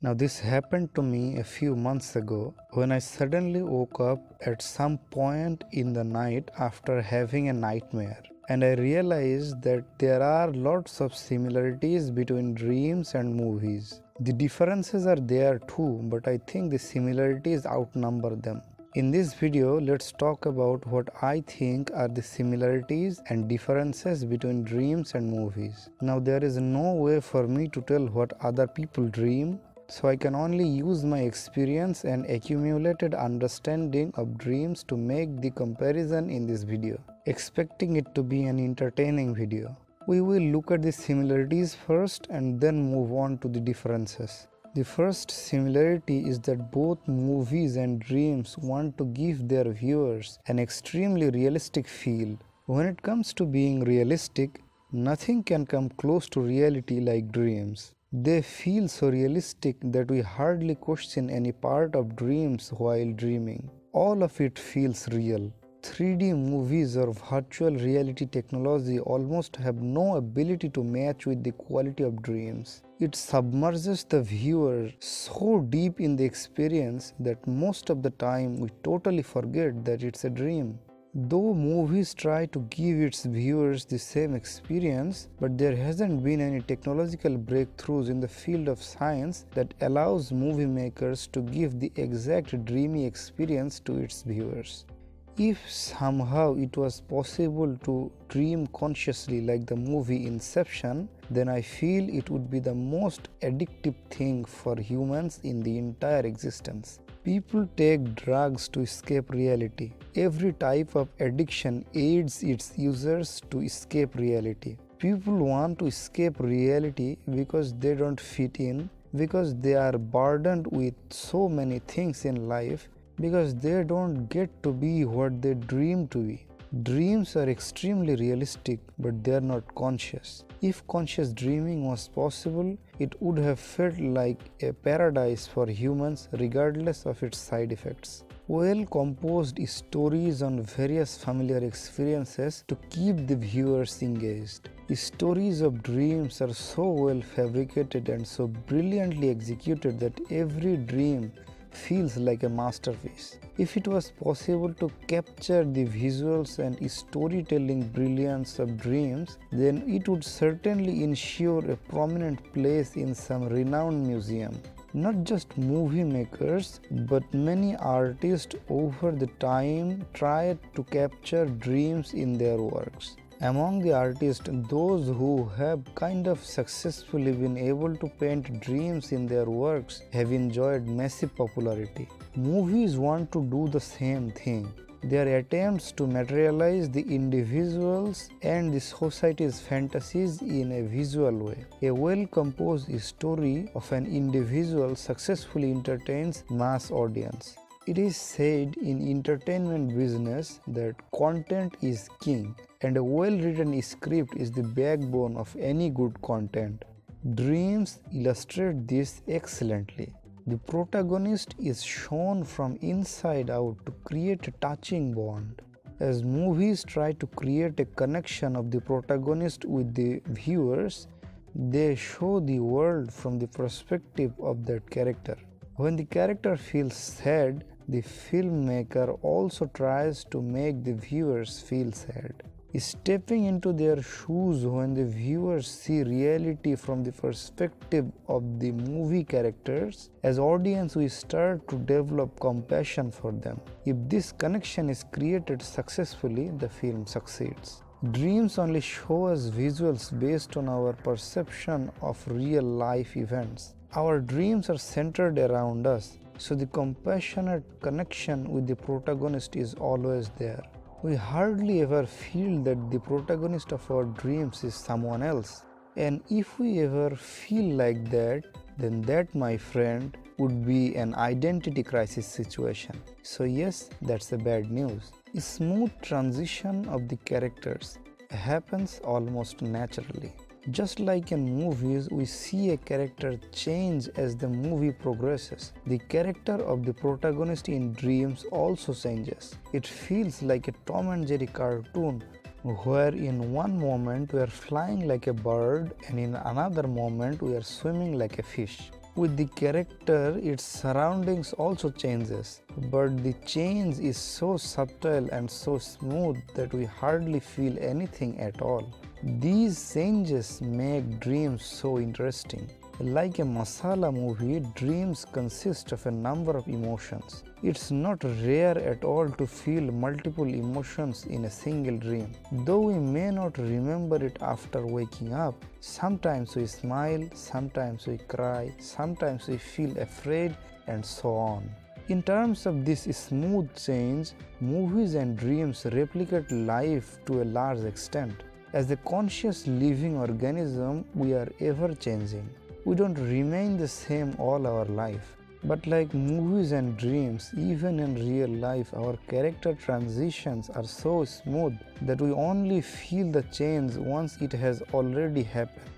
Now this happened to me a few months ago when I suddenly woke up at some point in the night after having a nightmare. And I realized that there are lots of similarities between dreams and movies. The differences are there too, but I think the similarities outnumber them. In this video, let's talk about what I think are the similarities and differences between dreams and movies. Now there is no way for me to tell what other people dream, so I can only use my experience and accumulated understanding of dreams to make the comparison in this video, expecting it to be an entertaining video. We will look at the similarities first and then move on to the differences. The first similarity is that both movies and dreams want to give their viewers an extremely realistic feel. When it comes to being realistic, nothing can come close to reality like dreams. They feel so realistic that we hardly question any part of dreams while dreaming. All of it feels real. 3D movies or virtual reality technology almost have no ability to match with the quality of dreams. It submerges the viewer so deep in the experience that most of the time we totally forget that it's a dream. Though movies try to give its viewers the same experience, but there hasn't been any technological breakthroughs in the field of science that allows movie makers to give the exact dreamy experience to its viewers. If somehow it was possible to dream consciously like the movie Inception, then I feel it would be the most addictive thing for humans in the entire existence. People take drugs to escape reality. Every type of addiction aids its users to escape reality. People want to escape reality because they don't fit in, because they are burdened with so many things in life, because they don't get to be what they dream to be. Dreams are extremely realistic, but they are not conscious. If conscious dreaming was possible, it would have felt like a paradise for humans regardless of its side effects. Well-composed stories on various familiar experiences to keep the viewers engaged. Stories of dreams are so well fabricated and so brilliantly executed that every dream feels like a masterpiece. If it was possible to capture the visuals and storytelling brilliance of dreams, then it would certainly ensure a prominent place in some renowned museum. Not just movie makers, but many artists over the time tried to capture dreams in their works. Among the artists, those who have kind of successfully been able to paint dreams in their works have enjoyed massive popularity. Movies want to do the same thing. Their attempts to materialize the individuals and the society's fantasies in a visual way. A well-composed story of an individual successfully entertains mass audience. It is said in entertainment business that content is king, and a well-written script is the backbone of any good content. Dreams illustrate this excellently. The protagonist is shown from inside out to create a touching bond. As movies try to create a connection of the protagonist with the viewers, they show the world from the perspective of that character. When the character feels sad, the filmmaker also tries to make the viewers feel sad. Stepping into their shoes when the viewers see reality from the perspective of the movie characters, as audience we start to develop compassion for them. If this connection is created successfully, the film succeeds. Dreams only show us visuals based on our perception of real life events. Our dreams are centered around us, so the compassionate connection with the protagonist is always there. We hardly ever feel that the protagonist of our dreams is someone else. And if we ever feel like that, then that, my friend, would be an identity crisis situation. So yes, that's a bad news. A smooth transition of the characters happens almost naturally. Just like in movies, we see a character change as the movie progresses. The character of the protagonist in dreams also changes. It feels like a Tom and Jerry cartoon where in one moment we are flying like a bird and in another moment we are swimming like a fish. With the character, its surroundings also changes, but the change is so subtle and so smooth that we hardly feel anything at all. These changes make dreams so interesting. Like a masala movie, dreams consist of a number of emotions. It's not rare at all to feel multiple emotions in a single dream. Though we may not remember it after waking up, sometimes we smile, sometimes we cry, sometimes we feel afraid, and so on. In terms of this smooth change, movies and dreams replicate life to a large extent. As a conscious living organism, we are ever changing. We don't remain the same all our life. But like movies and dreams, even in real life, our character transitions are so smooth that we only feel the change once it has already happened.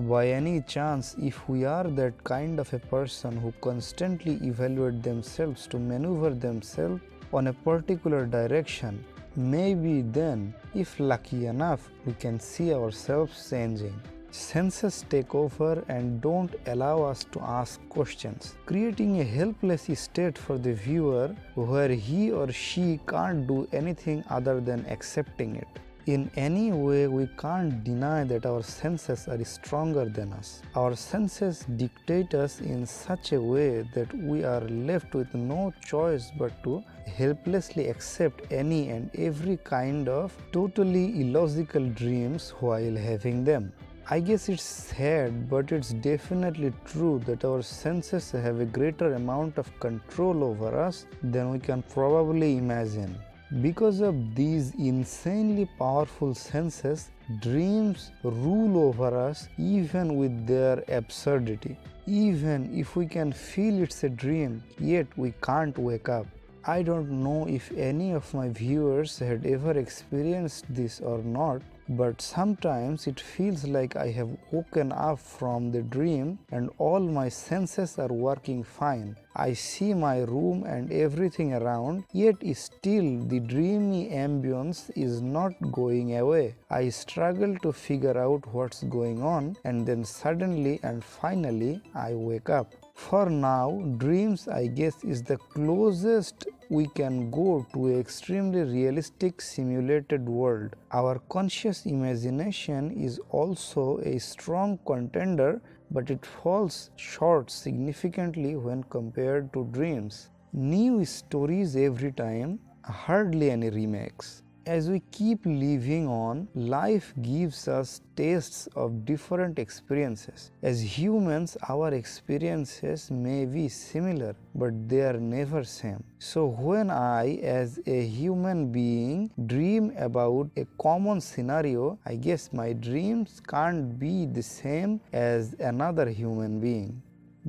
By any chance, if we are that kind of a person who constantly evaluate themselves to maneuver themselves on a particular direction, maybe then, if lucky enough, we can see ourselves changing. Senses take over and don't allow us to ask questions, creating a helpless state for the viewer where he or she can't do anything other than accepting it. In any way, we can't deny that our senses are stronger than us. Our senses dictate us in such a way that we are left with no choice but to helplessly accept any and every kind of totally illogical dreams while having them. I guess it's sad, but it's definitely true that our senses have a greater amount of control over us than we can probably imagine. Because of these insanely powerful senses, dreams rule over us even with their absurdity. Even if we can feel it's a dream, yet we can't wake up. I don't know if any of my viewers had ever experienced this or not, but sometimes it feels like I have woken up from the dream and all my senses are working fine. I see my room and everything around, yet still the dreamy ambience is not going away. I struggle to figure out what's going on, and then suddenly and finally I wake up. For now, dreams, I guess, is the closest we can go to an extremely realistic simulated world. Our conscious imagination is also a strong contender, but it falls short significantly when compared to dreams. New stories every time, hardly any remakes. As we keep living on, life gives us tastes of different experiences. As humans, our experiences may be similar, but they are never same. So when I, as a human being, dream about a common scenario, I guess my dreams can't be the same as another human being.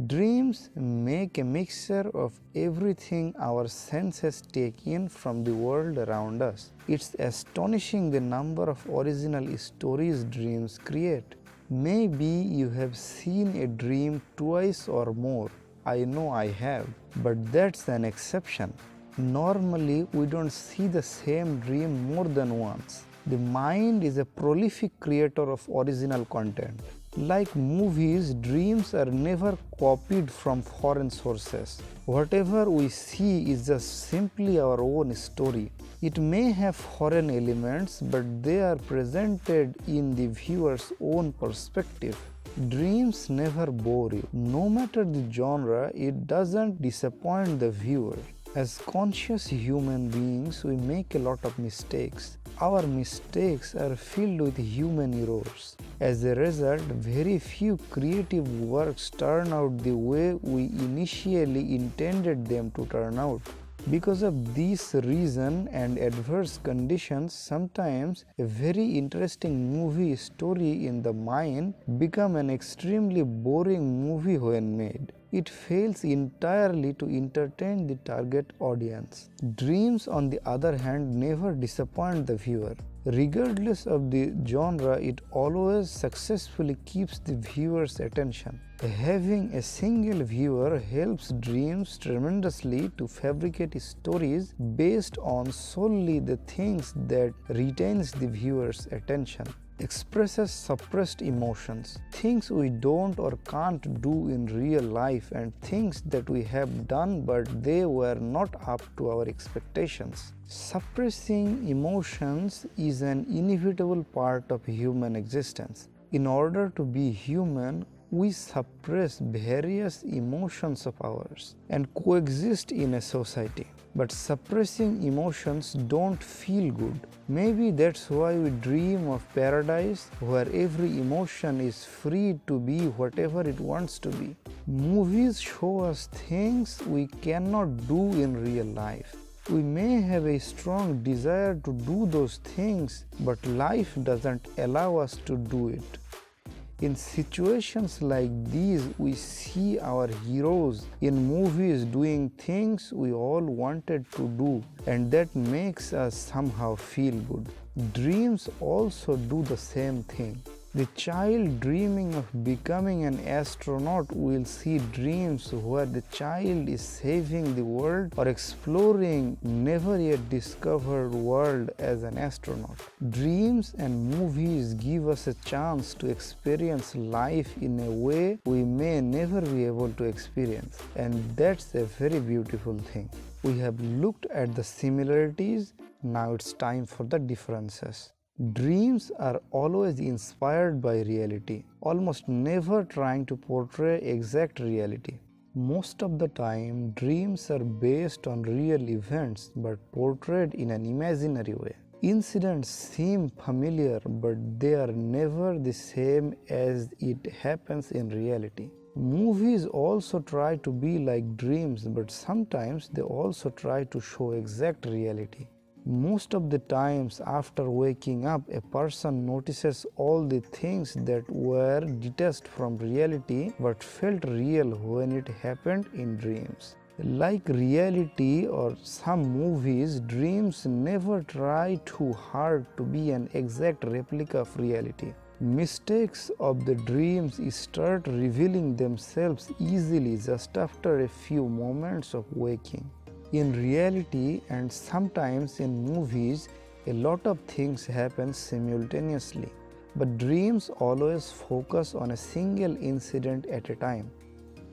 Dreams make a mixture of everything our senses take in from the world around us. It's astonishing the number of original stories dreams create. Maybe you have seen a dream twice or more. I know I have, but that's an exception. Normally, we don't see the same dream more than once. The mind is a prolific creator of original content. Like movies, dreams are never copied from foreign sources. Whatever we see is just simply our own story. It may have foreign elements, but they are presented in the viewer's own perspective. Dreams never bore you. No matter the genre, it doesn't disappoint the viewer. As conscious human beings, we make a lot of mistakes. Our mistakes are filled with human errors. As a result, very few creative works turn out the way we initially intended them to turn out. Because of this reason and adverse conditions, sometimes a very interesting movie story in the mind becomes an extremely boring movie when made. It fails entirely to entertain the target audience. Dreams, on the other hand, never disappoint the viewer. Regardless of the genre, it always successfully keeps the viewer's attention. Having a single viewer helps dreams tremendously to fabricate stories based on solely the things that retains the viewer's attention. expresses suppressed emotions, things we don't or can't do in real life, and things that we have done but they were not up to our expectations. Suppressing emotions is an inevitable part of human existence. In order to be human, we suppress various emotions of ours and coexist in a society. But suppressing emotions don't feel good. Maybe that's why we dream of paradise where every emotion is free to be whatever it wants to be. Movies show us things we cannot do in real life. We may have a strong desire to do those things, but life doesn't allow us to do it. In situations like these, we see our heroes in movies doing things we all wanted to do, and that makes us somehow feel good. Dreams also do the same thing. The child dreaming of becoming an astronaut will see dreams where the child is saving the world or exploring never yet discovered world as an astronaut. Dreams and movies give us a chance to experience life in a way we may never be able to experience, and that's a very beautiful thing. We have looked at the similarities, now it's time for the differences. Dreams are always inspired by reality, almost never trying to portray exact reality. Most of the time, dreams are based on real events but portrayed in an imaginary way. Incidents seem familiar, but they are never the same as it happens in reality. Movies also try to be like dreams, but sometimes they also try to show exact reality. Most of the times after waking up, a person notices all the things that were detached from reality but felt real when it happened in dreams. Like reality or some movies, dreams never try too hard to be an exact replica of reality. Mistakes of the dreams start revealing themselves easily just after a few moments of waking. In reality and sometimes in movies, a lot of things happen simultaneously, but dreams always focus on a single incident at a time.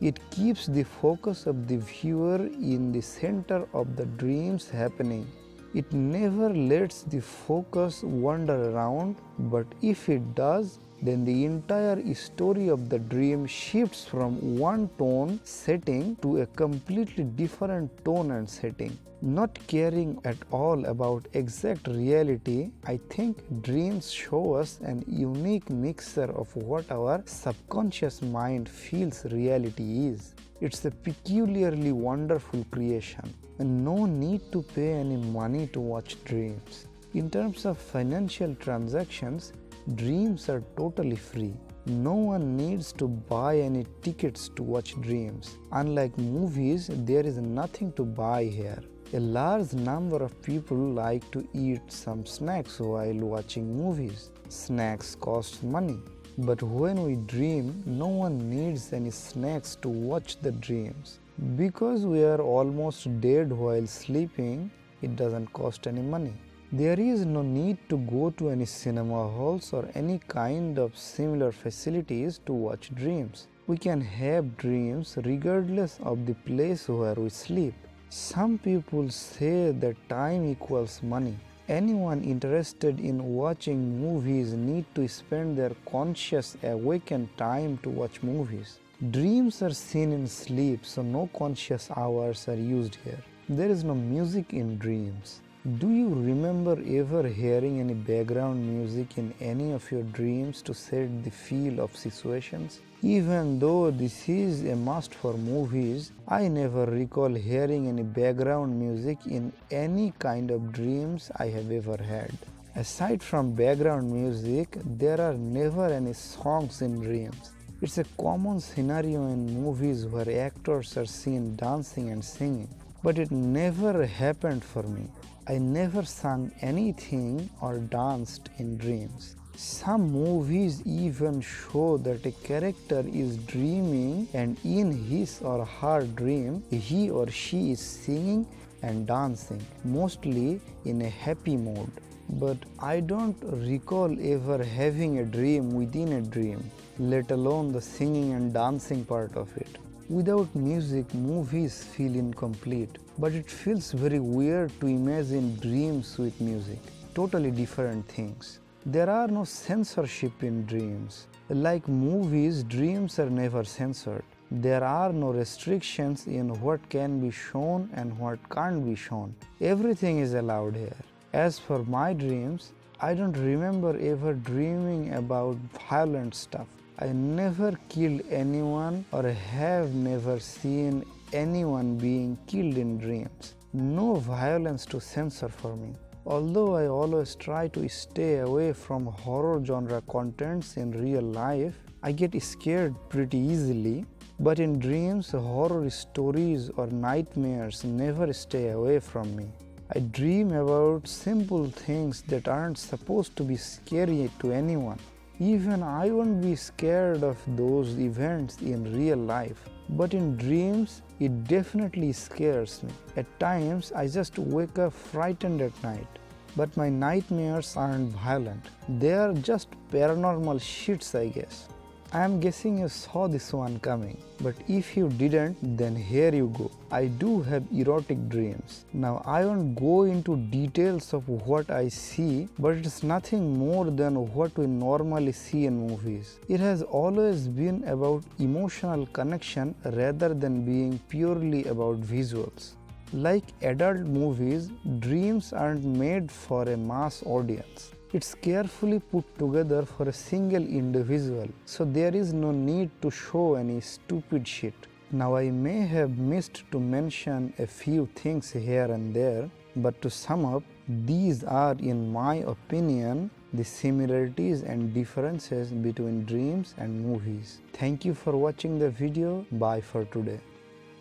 It keeps the focus of the viewer in the center of the dreams happening. It never lets the focus wander around, but if it does, then the entire story of the dream shifts from one tone setting to a completely different tone and setting. Not caring at all about exact reality, I think dreams show us an unique mixture of what our subconscious mind feels reality is. It's a peculiarly wonderful creation, and no need to pay any money to watch dreams. In terms of financial transactions, dreams are totally free. No one needs to buy any tickets to watch dreams. Unlike movies, there is nothing to buy here. A large number of people like to eat some snacks while watching movies. Snacks cost money. But when we dream, no one needs any snacks to watch the dreams. Because we are almost dead while sleeping, it doesn't cost any money. There is no need to go to any cinema halls or any kind of similar facilities to watch dreams. We can have dreams regardless of the place where we sleep. Some people say that time equals money. Anyone interested in watching movies need to spend their conscious awakened time to watch movies. Dreams are seen in sleep, so no conscious hours are used here. There is no music in dreams. Do you remember ever hearing any background music in any of your dreams to set the feel of situations? Even though this is a must for movies, I never recall hearing any background music in any kind of dreams I have ever had. Aside from background music, there are never any songs in dreams. It's a common scenario in movies where actors are seen dancing and singing, but it never happened for me. I never sang anything or danced in dreams. Some movies even show that a character is dreaming and in his or her dream, he or she is singing and dancing, mostly in a happy mode. but I don't recall ever having a dream within a dream, let alone the singing and dancing part of it. Without music, movies feel incomplete, but it feels very weird to imagine dreams with music. Totally different things. There are no censorship in dreams. Like movies, dreams are never censored. There are no restrictions in what can be shown and what can't be shown. Everything is allowed here. As for my dreams, I don't remember ever dreaming about violent stuff. I never killed anyone or have never seen anyone being killed in dreams. No violence to censor for me. Although I always try to stay away from horror genre contents in real life, I get scared pretty easily. But in dreams, horror stories or nightmares never stay away from me. I dream about simple things that aren't supposed to be scary to anyone. Even I won't be scared of those events in real life. But in dreams, it definitely scares me. At times, I just wake up frightened at night. But my nightmares aren't violent. They are just paranormal shits, I guess. I am guessing you saw this one coming, but if you didn't, then here you go. I do have erotic dreams. Now I won't go into details of what I see, but it's nothing more than what we normally see in movies. It has always been about emotional connection rather than being purely about visuals. Like adult movies, dreams aren't made for a mass audience. It's carefully put together for a single individual, so there is no need to show any stupid shit. Now I may have missed to mention a few things here and there, but to sum up, these are, in my opinion, the similarities and differences between dreams and movies. Thank you for watching the video. Bye for today.